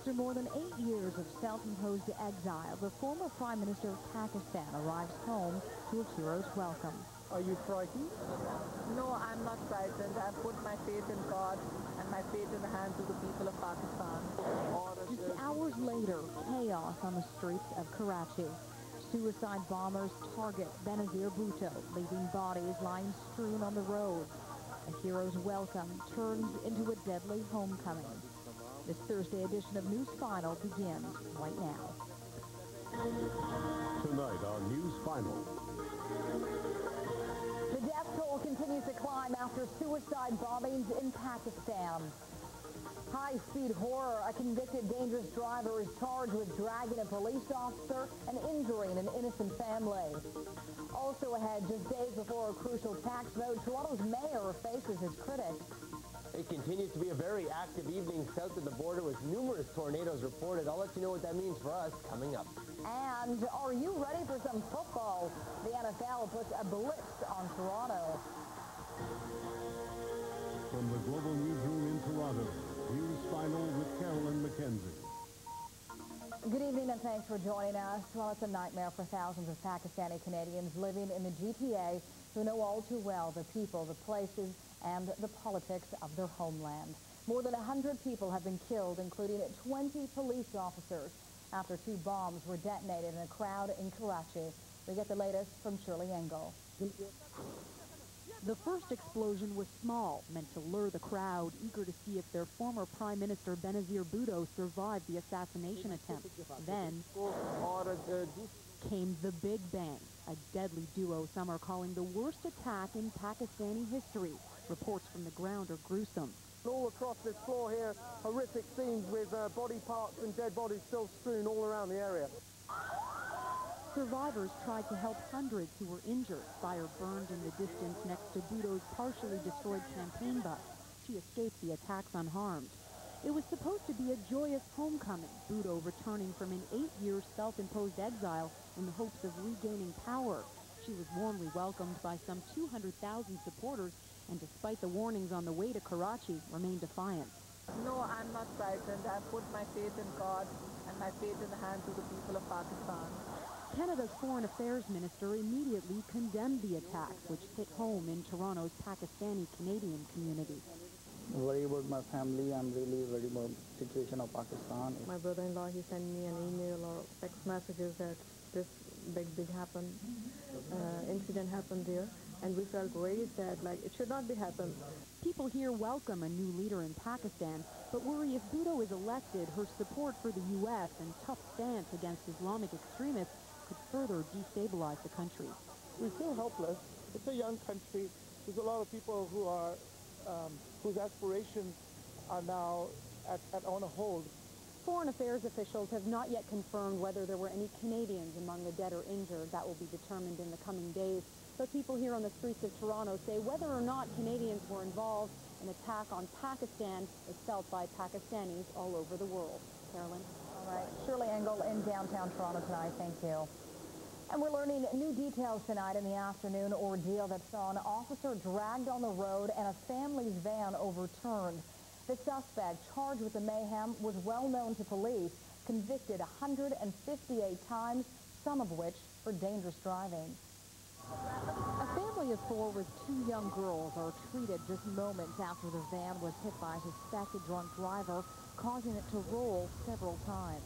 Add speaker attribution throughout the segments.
Speaker 1: After more than 8 years of self-imposed exile, the former Prime Minister of Pakistan arrives home to a hero's welcome.
Speaker 2: Are you frightened?
Speaker 3: No, I'm not frightened. I've put my faith in God and my faith in the hands of the people of Pakistan.
Speaker 1: Just hours later, chaos on the streets of Karachi. Suicide bombers target Benazir Bhutto, leaving bodies lying strewn on the road. A hero's welcome turns into a deadly homecoming. This Thursday edition of News Final begins right now.
Speaker 4: Tonight on News Final.
Speaker 5: The death toll continues to climb after suicide bombings in Pakistan. High-speed horror. A convicted dangerous driver is charged with dragging a police officer and injuring an innocent family. Also ahead, just days before a crucial tax vote, Toronto's mayor faces his critics.
Speaker 6: It continues to be a very active evening south of the border with numerous tornadoes reported. I'll let you know what that means for us coming up.
Speaker 5: And are you ready for some football? The NFL puts a blitz on Toronto.
Speaker 4: From the Global Newsroom in Toronto, News Final with Carolyn McKenzie.
Speaker 5: Good evening and thanks for joining us. Well, it's a nightmare for thousands of Pakistani Canadians living in the GTA who know all too well the people, the places, and the politics of their homeland. More than 100 people have been killed, including 20 police officers, after 2 bombs were detonated in a crowd in Karachi. We get the latest from Shirley Engel.
Speaker 1: The first explosion was small, meant to lure the crowd, eager to see if their former Prime Minister Benazir Bhutto survived the assassination attempt. Then came the Big Bang, a deadly duo some are calling the worst attack in Pakistani history. Reports from the ground are gruesome.
Speaker 2: All across this floor here, horrific scenes with body parts and dead bodies still strewn all around the area.
Speaker 1: Survivors tried to help hundreds who were injured. Fire burned in the distance next to Bhutto's partially destroyed campaign bus. She escaped the attacks unharmed. It was supposed to be a joyous homecoming, Bhutto returning from an 8-year self-imposed exile in the hopes of regaining power. She was warmly welcomed by some 200,000 supporters, and despite the warnings on the way to Karachi, remained defiant.
Speaker 3: No, I'm not frightened. I've put my faith in God and my faith in the hands of the people of Pakistan.
Speaker 1: Canada's Foreign Affairs Minister immediately condemned the attack, which hit home in Toronto's Pakistani-Canadian community.
Speaker 7: Worry about my family. I'm really worried about the situation of Pakistan.
Speaker 8: My brother-in-law, he sent me an email or text messages that this big incident happened there, and we felt very sad, like it should not be happened.
Speaker 1: People here welcome a new leader in Pakistan, but worry if Bhutto is elected, her support for the U.S. and tough stance against Islamic extremists could further destabilize the country.
Speaker 2: We feel helpless. It's a young country. There's a lot of people who are whose aspirations are now on a hold.
Speaker 9: Foreign Affairs officials have not yet confirmed whether there were any Canadians among the dead or injured. That will be determined in the coming days. But people here on the streets of Toronto say whether or not Canadians were involved, an attack on Pakistan is felt by Pakistanis all over the world. Carolyn?
Speaker 5: All right. Shirley Engel in downtown Toronto tonight. Thank you. And we're learning new details tonight in the afternoon ordeal that saw an officer dragged on the road and a family's van overturned. The suspect charged with the mayhem was well known to police, convicted 158 times, some of which for dangerous driving. A family of 4 with 2 young girls are treated just moments after the van was hit by a suspected drunk driver, causing it to roll several times.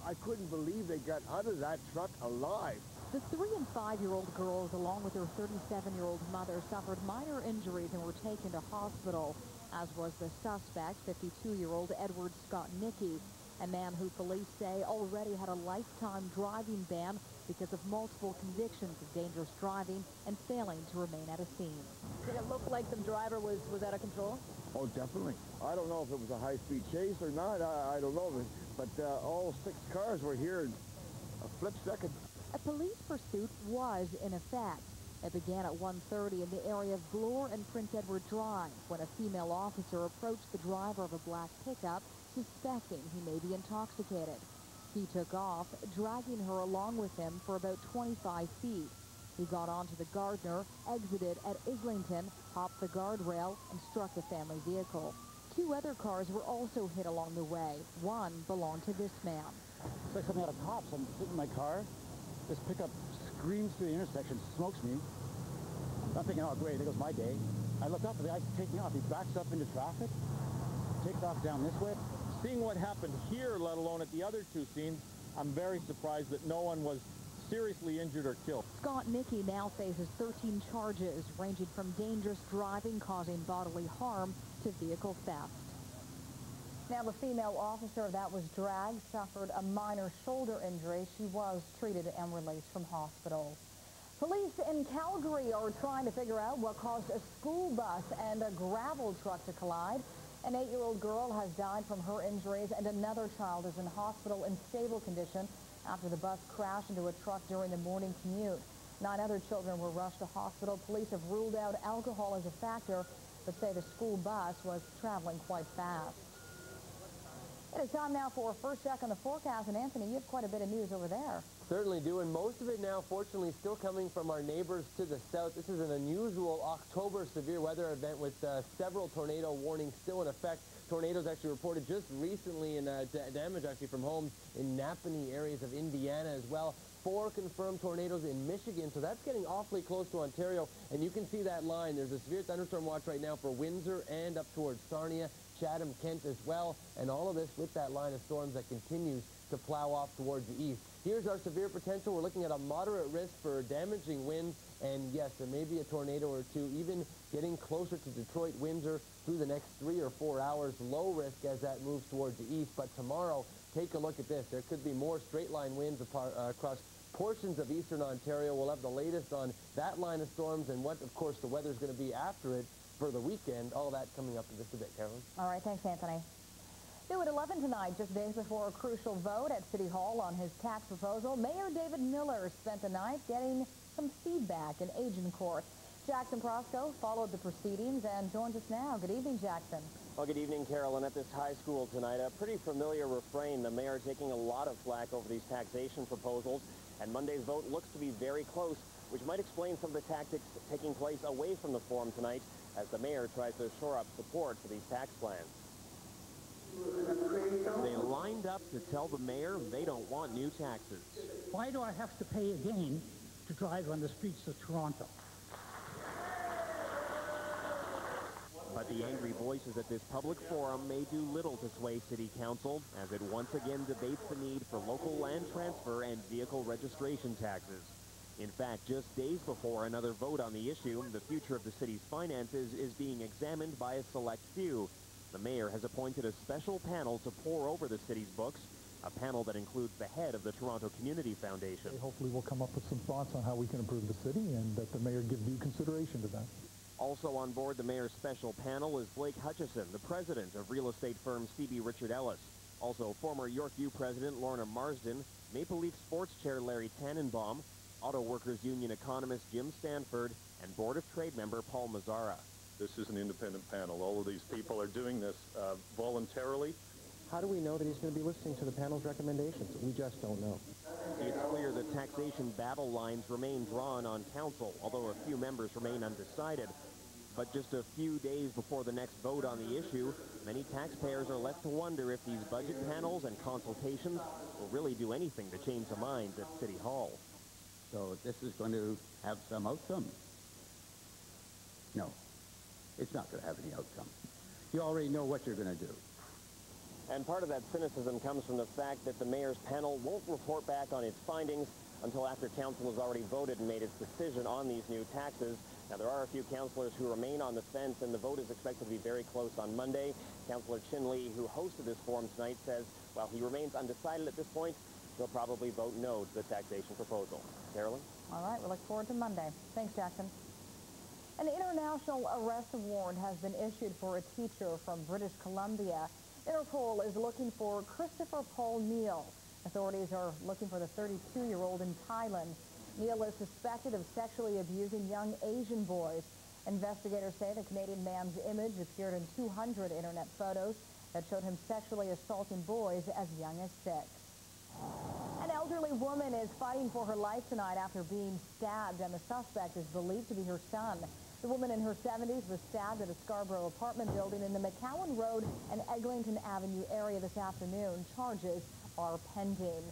Speaker 10: I couldn't believe they got out of that truck alive.
Speaker 1: The 3- and 5-year-old girls, along with their 37-year-old mother, suffered minor injuries and were taken to hospital, as was the suspect, 52-year-old Edward Scott Nickey, a man who police say already had a lifetime driving ban because of multiple convictions of dangerous driving and failing to remain at a scene.
Speaker 9: Did it look like the driver was out of control?
Speaker 10: Oh, definitely. I don't know if it was a high-speed chase or not. I don't know. But all 6 cars were here in a flip second.
Speaker 1: A police pursuit was in effect. It began at 1:30 in the area of Bloor and Prince Edward Drive when a female officer approached the driver of a black pickup, suspecting he may be intoxicated. He took off, dragging her along with him for about 25 feet. He got onto the Gardner, exited at Islington, hopped the guardrail, and struck the family vehicle.
Speaker 5: 2 other cars were also hit along the way. One belonged to this man.
Speaker 11: It's like something out of Cops. I'm sitting in my car. This pickup screams through the intersection, smokes me. I'm thinking, oh, great, there goes my day. I look up, and the guy's taking off. He backs up into traffic, takes off down this way.
Speaker 12: Seeing what happened here, let alone at the other two scenes, I'm very surprised that no one was seriously injured or killed.
Speaker 5: Scott Mickey now faces 13 charges, ranging from dangerous driving causing bodily harm to vehicle theft. Now, the female officer that was dragged suffered a minor shoulder injury. She was treated and released from hospital. Police in Calgary are trying to figure out what caused a school bus and a gravel truck to collide. An 8-year-old girl has died from her injuries, and another child is in hospital in stable condition after the bus crashed into a truck during the morning commute. 9 other children were rushed to hospital. Police have ruled out alcohol as a factor, but say the school bus was traveling quite fast. It is time now for a first check on the forecast. And Anthony, you have quite a bit of news over there.
Speaker 6: Certainly do, and most of it now, fortunately, still coming from our neighbors to the south. This is an unusual October severe weather event with several tornado warnings still in effect. Tornadoes actually reported just recently in damage actually from homes in Napanee areas of Indiana as well. 4 confirmed tornadoes in Michigan, so that's getting awfully close to Ontario, and you can see that line. There's a severe thunderstorm watch right now for Windsor and up towards Sarnia, Chatham, Kent as well, and all of this with that line of storms that continues to plow off towards the east. Here's our severe potential. We're looking at a moderate risk for damaging winds, and yes, there may be a tornado or two, even getting closer to Detroit, Windsor through the next 3 or 4 hours. Low risk as that moves towards the east, but tomorrow, take a look at this. There could be more straight-line winds across portions of eastern Ontario. We'll have the latest on that line of storms and what, of course, the weather's going to be after it for the weekend. All that coming up in just a bit, Carolyn.
Speaker 5: All right, thanks, Anthony. New at 11 tonight, just days before a crucial vote at City Hall on his tax proposal, Mayor David Miller spent the night getting some feedback in Agent Court. Jackson Prosco followed the proceedings and joins us now. Good evening, Jackson.
Speaker 13: Well, good evening, Carolyn. At this high school tonight, a pretty familiar refrain. The mayor taking a lot of flack over these taxation proposals, and Monday's vote looks to be very close, which might explain some of the tactics taking place away from the forum tonight as the mayor tries to shore up support for these tax plans. They lined up to tell the mayor they don't want new taxes.
Speaker 14: Why do I have to pay again to drive on the streets of Toronto?
Speaker 13: But the angry voices at this public forum may do little to sway City Council as it once again debates the need for local land transfer and vehicle registration taxes. In fact, just days before another vote on the issue, the future of the city's finances is being examined by a select few. The mayor has appointed a special panel to pore over the city's books, a panel that includes the head of the Toronto Community Foundation.
Speaker 15: Hopefully we'll come up with some thoughts on how we can improve the city and that the mayor give due consideration to that.
Speaker 13: Also on board the mayor's special panel is Blake Hutchison, the president of real estate firm C.B. Richard Ellis. Also former Yorkview president Lorna Marsden, Maple Leaf sports chair Larry Tannenbaum, Auto Workers Union economist Jim Stanford, and Board of Trade member Paul Mazzara.
Speaker 16: This is an independent panel. All of these people are doing this voluntarily.
Speaker 6: How do we know that he's going to be listening to the panel's recommendations? We just don't know.
Speaker 13: It's clear that taxation battle lines remain drawn on council, although a few members remain undecided. But just a few days before the next vote on the issue, many taxpayers are left to wonder if these budget panels and consultations will really do anything to change the minds at City Hall.
Speaker 17: So this is going to have some outcome? No, it's not going to have any outcome. You already know what you're going to do.
Speaker 13: And part of that cynicism comes from the fact that the mayor's panel won't report back on its findings until after council has already voted and made its decision on these new taxes. Now, there are a few councillors who remain on the fence, and the vote is expected to be very close on Monday. Councillor Chin Lee, who hosted this forum tonight, says while he remains undecided at this point, he'll probably vote no to the taxation proposal. Carolyn?
Speaker 5: All right, we look forward to Monday. Thanks, Jackson. An international arrest warrant has been issued for a teacher from British Columbia. Interpol is looking for Christopher Paul Neal. Authorities are looking for the 32-year-old in Thailand. Neal is suspected of sexually abusing young Asian boys. Investigators say the Canadian man's image appeared in 200 internet photos that showed him sexually assaulting boys as young as 6. An elderly woman is fighting for her life tonight after being stabbed, and the suspect is believed to be her son. The woman in her 70s was stabbed at a Scarborough apartment building in the McCowan Road and Eglinton Avenue area this afternoon. Charges are pending.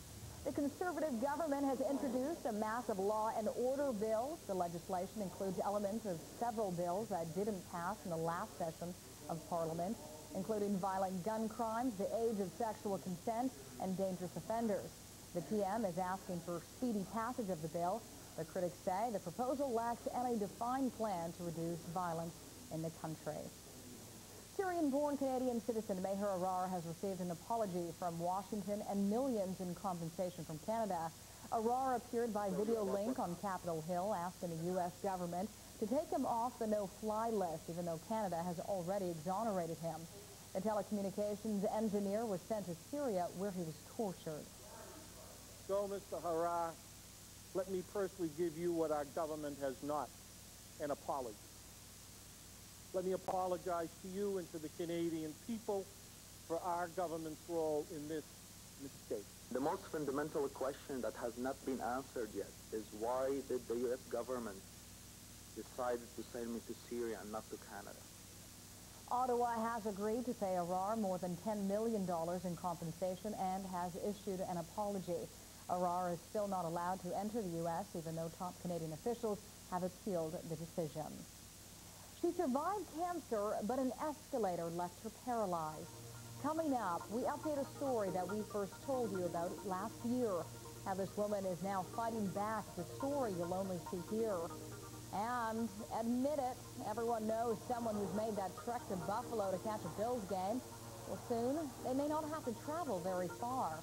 Speaker 5: The Conservative government has introduced a massive law and order bill. The legislation includes elements of several bills that didn't pass in the last session of Parliament, including violent gun crimes, the age of sexual consent, and dangerous offenders. The PM is asking for speedy passage of the bill, but critics say the proposal lacks any defined plan to reduce violence in the country. Syrian-born Canadian citizen Meher Arar has received an apology from Washington and millions in compensation from Canada. Arar appeared by video link on Capitol Hill asking the U.S. government to take him off the no-fly list, even though Canada has already exonerated him. The telecommunications engineer was sent to Syria, where he was tortured.
Speaker 12: So, Mr. Arar, let me personally give you what our government has not, an apology. Let me apologize to you and to the Canadian people for our government's role in this mistake.
Speaker 18: The most fundamental question that has not been answered yet is why did the U.S. government decide to send me to Syria and not to Canada?
Speaker 5: Ottawa has agreed to pay Arar more than $10 million in compensation and has issued an apology. Arar is still not allowed to enter the U.S., even though top Canadian officials have appealed the decision. She survived cancer, but an escalator left her paralyzed. Coming up, we update a story that we first told you about last year. How this woman is now fighting back, the story you'll only see here. And admit it, everyone knows someone who's made that trek to Buffalo to catch a Bills game. Well, soon, they may not have to travel very far.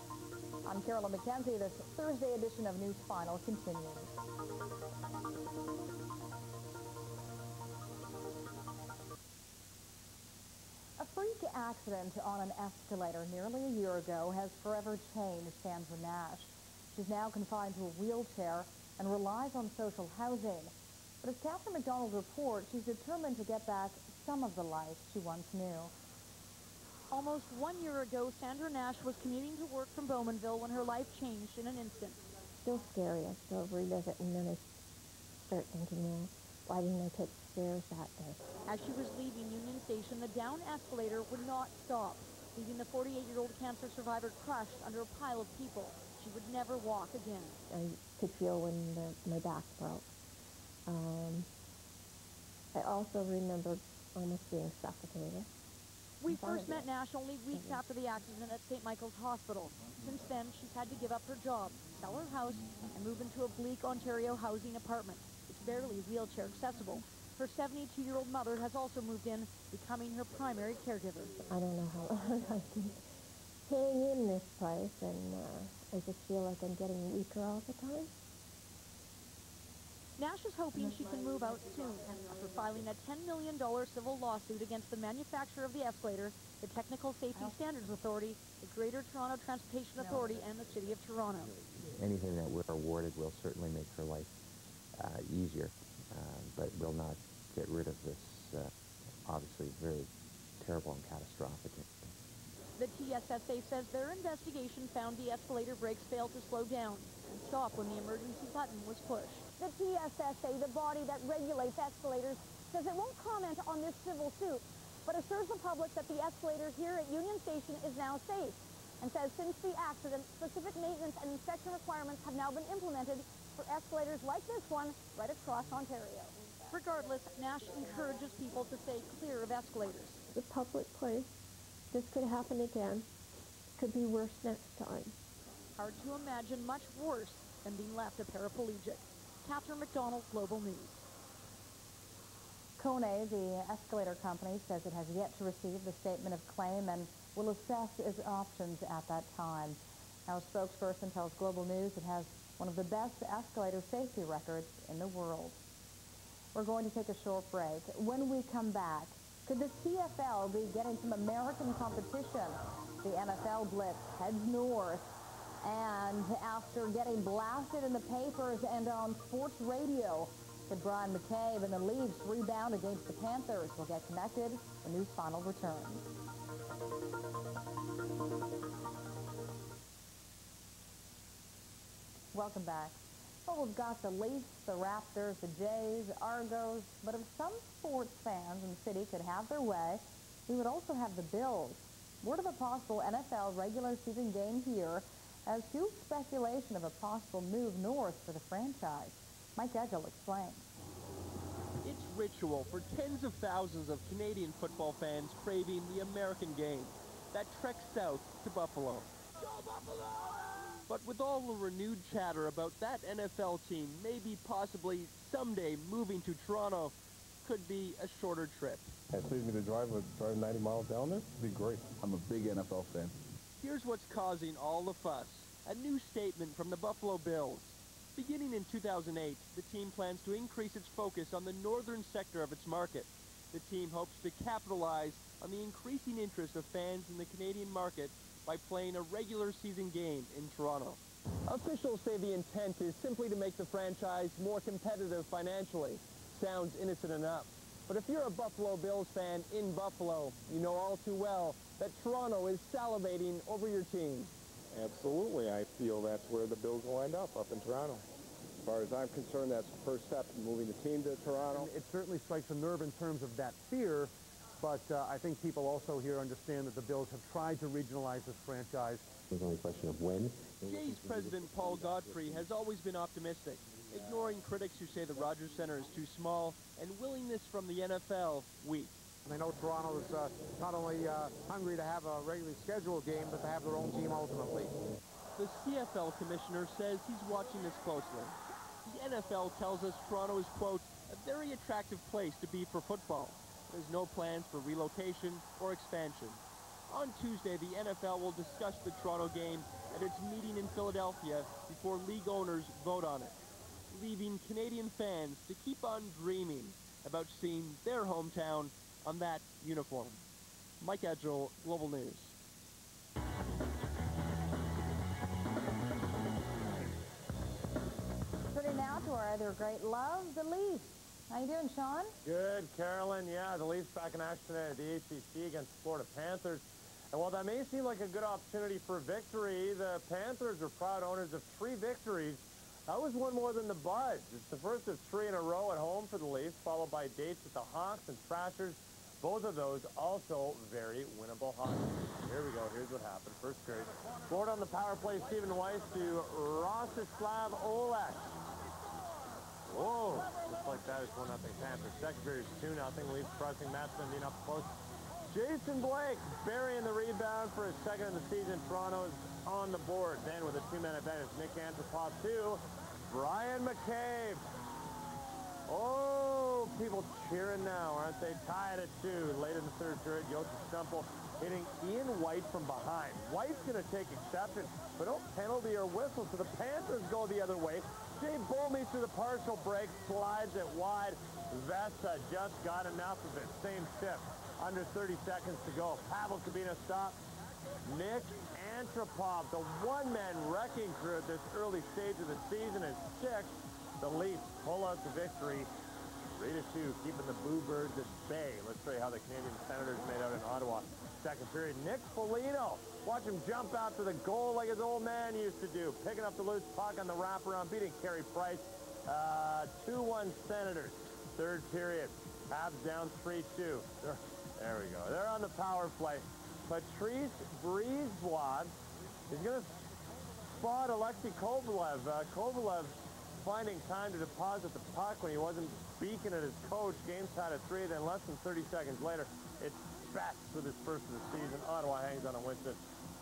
Speaker 5: I'm Carolyn McKenzie. This Thursday edition of News Final continues. A freak accident on an escalator nearly a year ago has forever changed Sandra Nash. She's now confined to a wheelchair and relies on social housing. But as Catherine McDonald reports, she's determined to get back some of the life she once knew.
Speaker 1: Almost 1 year ago, Sandra Nash was commuting to work from Bowmanville when her life changed in an instant.
Speaker 19: Still scary. I still relive it, and then I start thinking, well, why didn't I take the stairs that day?
Speaker 1: As she was leaving Union Station, the down escalator would not stop, leaving the 48-year-old cancer survivor crushed under a pile of people. She would never walk again.
Speaker 19: I could feel when my back broke. I also remember almost being suffocated.
Speaker 1: We first met Nash only weeks after the accident at St. Michael's Hospital. Since then, she's had to give up her job, sell her house, and move into a bleak Ontario housing apartment. It's barely wheelchair accessible. Her 72-year-old mother has also moved in, becoming her primary caregiver.
Speaker 19: I don't know how long I can hang in this place, and I just feel like I'm getting weaker all the time.
Speaker 1: Nash is hoping she can move out soon after filing a $10 million civil lawsuit against the manufacturer of the escalator, the Technical Safety Standards Authority, the Greater Toronto Transportation Authority, and the City of Toronto.
Speaker 20: Anything that we're awarded will certainly make her life easier, but will not get rid of this obviously very terrible and catastrophic incident.
Speaker 1: The TSSA says their investigation found the escalator brakes failed to slow down and stop when the emergency button was pushed.
Speaker 21: The TSSA, the body that regulates escalators, says it won't comment on this civil suit, but assures the public that the escalator here at Union Station is now safe, and says since the accident, specific maintenance and inspection requirements have now been implemented for escalators like this one right across Ontario.
Speaker 1: Regardless, Nash encourages people to stay clear of escalators.
Speaker 19: The public place, this could happen again. Could be worse next time.
Speaker 1: Hard to imagine much worse than being left a paraplegic. Catherine McDonald, Global News.
Speaker 5: Kone, the escalator company, says it has yet to receive the statement of claim and will assess its options at that time. Now, a spokesperson tells Global News it has one of the best escalator safety records in the world. We're going to take a short break. When we come back, could the CFL be getting some American competition? The NFL blitz heads north. And after getting blasted in the papers and on sports radio, could Brian McCabe and the Leafs rebound against the Panthers? We'll get connected when News Final returns. Welcome back. Well, we've got the Leafs, the Raptors, the Jays, the Argos, but if some sports fans in the city could have their way, we would also have the Bills. Word of a possible NFL regular season game here as to speculation of a possible move north for the franchise. Mike Edgell explains.
Speaker 4: It's ritual for tens of thousands of Canadian football fans craving the American game that trek south to Buffalo. Go Buffalo! But with all the renewed chatter about that NFL team maybe possibly someday moving to Toronto, could be a shorter trip.
Speaker 16: It saves me to drive 90 miles down there. It'd be great.
Speaker 10: I'm a big NFL fan.
Speaker 4: Here's what's causing all the fuss. A new statement from the Buffalo Bills. Beginning in 2008, the team plans to increase its focus on the northern sector of its market. The team hopes to capitalize on the increasing interest of fans in the Canadian market by playing a regular season game in Toronto. Officials say the intent is simply to make the franchise more competitive financially. Sounds innocent enough. But if you're a Buffalo Bills fan in Buffalo, you know all too well that Toronto is salivating over your team.
Speaker 16: Absolutely. I feel that's where the Bills will end up in Toronto. As far as I'm concerned, that's the first step in moving the team to Toronto.
Speaker 22: It certainly strikes a nerve in terms of that fear, but I think people also here understand that the Bills have tried to regionalize this franchise.
Speaker 20: It's only a question of when.
Speaker 4: Jays president Paul Godfrey has always been optimistic, ignoring critics who say the Rogers Center is too small and willingness from the NFL weak.
Speaker 23: I know Toronto is not only hungry to have a regularly scheduled game, but to have their own team ultimately.
Speaker 4: The CFL commissioner says he's watching this closely. The NFL tells us Toronto is, quote, a very attractive place to be for football. There's no plans for relocation or expansion. On Tuesday, the NFL will discuss the Toronto game at its meeting in Philadelphia before league owners vote on it, leaving Canadian fans to keep on dreaming about seeing their hometown on that uniform. Mike Edgell, Global News.
Speaker 5: Turning now to our other great love, the Leafs. How you doing, Sean?
Speaker 6: Good, Carolyn. Yeah, the Leafs back in action today at the ACC against the Florida Panthers. And while that may seem like a good opportunity for victory, the Panthers are proud owners of 3 victories. That was one more than the Buds. It's the first of 3 in a row at home for the Leafs, followed by dates with the Hawks and Thrashers. Both of those also very winnable hockey. Here we go. Here's what happened. First period. Scored on the power play, Stephen Weiss to Rostislav Olek. Whoa. Just like that, it's 1-0 Panthers. Second period is 2-0. Leafs pressing. Matt Sundin up close. Jason Blake burying the rebound for his second of the season. Toronto's on the board. Then with a 2-man advantage, Nick Antropov 2. Brian McCabe. Oh, people cheering now, aren't they? Tied at 2. Late in the third period, Joseph Stumple hitting Ian White from behind. White's going to take exception, but no penalty or whistle, so the Panthers go the other way. Jay Bull meets with a partial break, slides it wide. Vesa just got enough of it. Same tip. Under 30 seconds to go. Pavel Kabina stop. Nick Antropov, the one-man wrecking crew at this early stage of the season, is 6. The Leafs pull out the victory. 3-2, keeping the Boo Birds at bay. Let's show you how the Canadian Senators made out in Ottawa. Second period, Nick Foligno. Watch him jump out to the goal like his old man used to do. Picking up the loose puck on the wraparound, beating Carey Price. 2-1 Senators. Third period, Habs down 3-2. There we go. They're on the power play. Patrice Brisebois is going to spot Alexei Kovalev. Kovalev finding time to deposit the puck when he wasn't beaking at his coach. Game tied at 3. Then less than 30 seconds later, it's Betts with his first of the season. Ottawa hangs on a win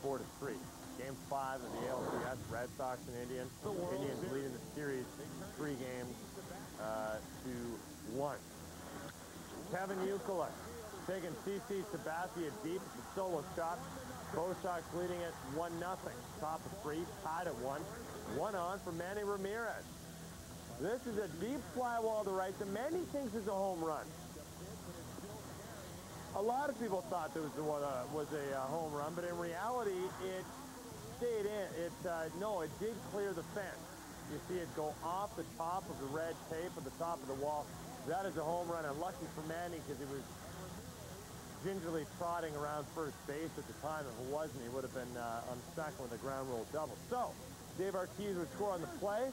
Speaker 6: 4-3. Game 5 of the ALCS, Red Sox and Indians. Indians leading the series 3 games to 1. Kevin Ukula taking CC Sabathia deep at the solo shot. Bo Sox leading it 1-0. Top of 3, tied at 1. 1 on for Manny Ramirez. This is a deep fly wall to right that Manny thinks is a home run. A lot of people thought there was a home run, but in reality, it stayed in. No, it did clear the fence. You see it go off the top of the red tape at the top of the wall. That is a home run, and lucky for Manny because he was gingerly trotting around first base at the time. If it wasn't, he would have been on second with a ground rule double. So, Dave Arquez would score on the play.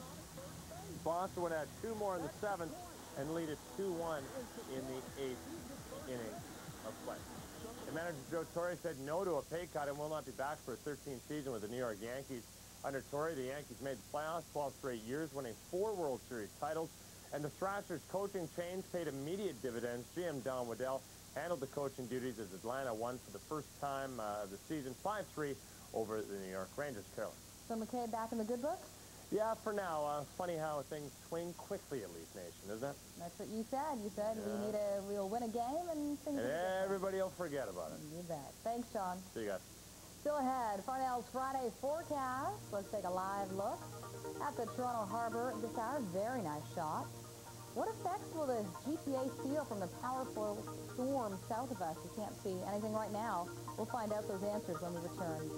Speaker 16: Boston would add 2 more in the 7th and lead it 2-1 in the 8th inning of play. The manager, Joe Torre, said no to a pay cut and will not be back for a 13th season with the New York Yankees. Under Torre, the Yankees made the playoffs 12 straight years, winning 4 World Series titles. And the Thrashers' coaching change paid immediate dividends. GM Don Waddell handled the coaching duties as Atlanta won for the first time of the season 5-3 over the New York Rangers. Carolyn.
Speaker 5: So McKay back in the good books?
Speaker 16: Yeah, for now. Funny how things swing quickly at Leaf Nation, isn't it?
Speaker 5: That's what you said. You said we'll win a game and things.
Speaker 16: And everybody will forget about it.
Speaker 5: You bet. Thanks, Sean.
Speaker 16: See you guys.
Speaker 5: Still ahead, Farnell's Friday forecast. Let's take a live look at the Toronto Harbor this hour. Very nice shot. What effects will the GTA feel from the powerful storm south of us? We can't see anything right now. We'll find out those answers when we return.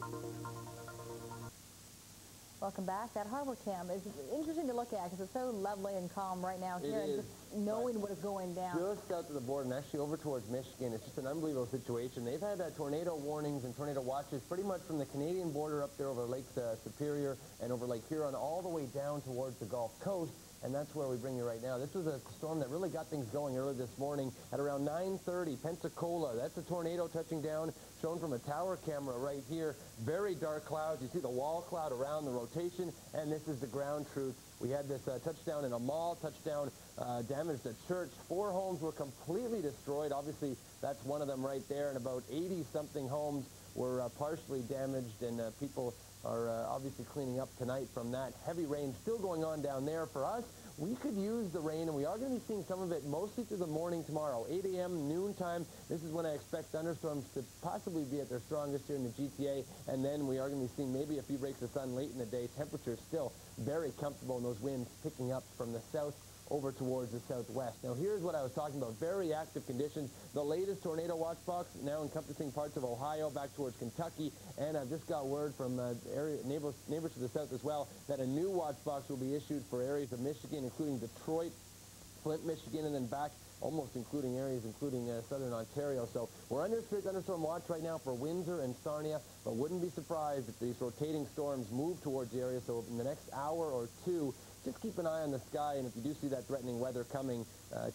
Speaker 5: Welcome back. That harbor cam is interesting to look at because it's so lovely and calm right now here, and just knowing what is going down.
Speaker 6: Just out to the border and actually over towards Michigan. It's just an unbelievable situation. They've had tornado warnings and tornado watches pretty much from the Canadian border up there over Lake Superior and over Lake Huron all the way down towards the Gulf Coast. And that's where we bring you right now. This was a storm that really got things going early this morning at around 9:30. Pensacola, that's a tornado touching down, shown from a tower camera right here. Very dark clouds. You see the wall cloud around the rotation, and this is the ground truth. We had this touchdown in a mall, touchdown damaged a church. 4 homes were completely destroyed. Obviously, that's one of them right there, and about 80-something homes were partially damaged, and people are obviously cleaning up tonight from that. Heavy rain still going on down there. For us, we could use the rain, and we are going to be seeing some of it mostly through the morning tomorrow. 8 a.m., noon time. This is when I expect thunderstorms to possibly be at their strongest here in the GTA, and then we are going to be seeing maybe a few breaks of sun late in the day. Temperatures still very comfortable, and those winds picking up from the south over towards the southwest. Now, here's what I was talking about. Very active conditions. The latest tornado watch box now encompassing parts of Ohio back towards Kentucky. And I've just got word from neighbors to the south as well that a new watch box will be issued for areas of Michigan, including Detroit, Flint, Michigan, and then back almost including areas including southern Ontario. So we're under strict thunderstorm watch right now for Windsor and Sarnia, but wouldn't be surprised if these rotating storms move towards the area. So in the next hour or two, just keep an eye on the sky, and if you do see that threatening weather coming,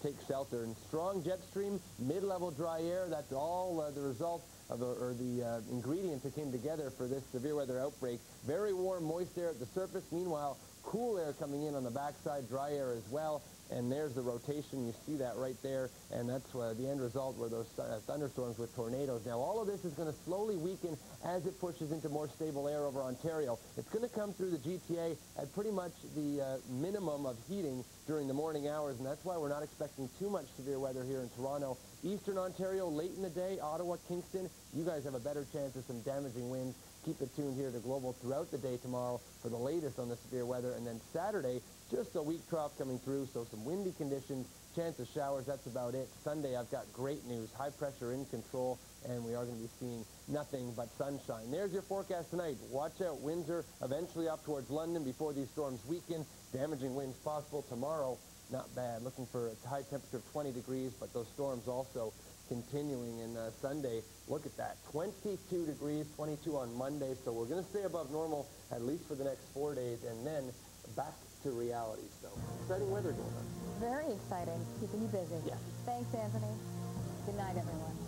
Speaker 6: take shelter. And strong jet stream, mid-level dry air, that's all the result of the ingredients that came together for this severe weather outbreak. Very warm, moist air at the surface. Meanwhile, cool air coming in on the backside, dry air as well. And there's the rotation. You see that right there. And that's the end result were those thunderstorms with tornadoes. Now, all of this is going to slowly weaken as it pushes into more stable air over Ontario. It's going to come through the GTA at pretty much the minimum of heating during the morning hours. And that's why we're not expecting too much severe weather here in Toronto. Eastern Ontario, late in the day, Ottawa, Kingston, you guys have a better chance of some damaging winds. Keep it tuned here to Global throughout the day tomorrow for the latest on the severe weather. And then Saturday, just a weak trough coming through, so some windy conditions, chance of showers, that's about it. Sunday, I've got great news. High pressure in control, and we are going to be seeing nothing but sunshine. There's your forecast tonight. Watch out, Windsor eventually up towards London before these storms weaken. Damaging winds possible tomorrow. Not bad. Looking for a high temperature of 20 degrees, but those storms also continuing. And Sunday, look at that, 22 degrees, 22 on Monday. So we're going to stay above normal at least for the next 4 days, and then back to reality. So exciting weather going on.
Speaker 5: Very exciting. Keeping you busy.
Speaker 6: Yeah.
Speaker 5: Thanks, Anthony. Good night, everyone.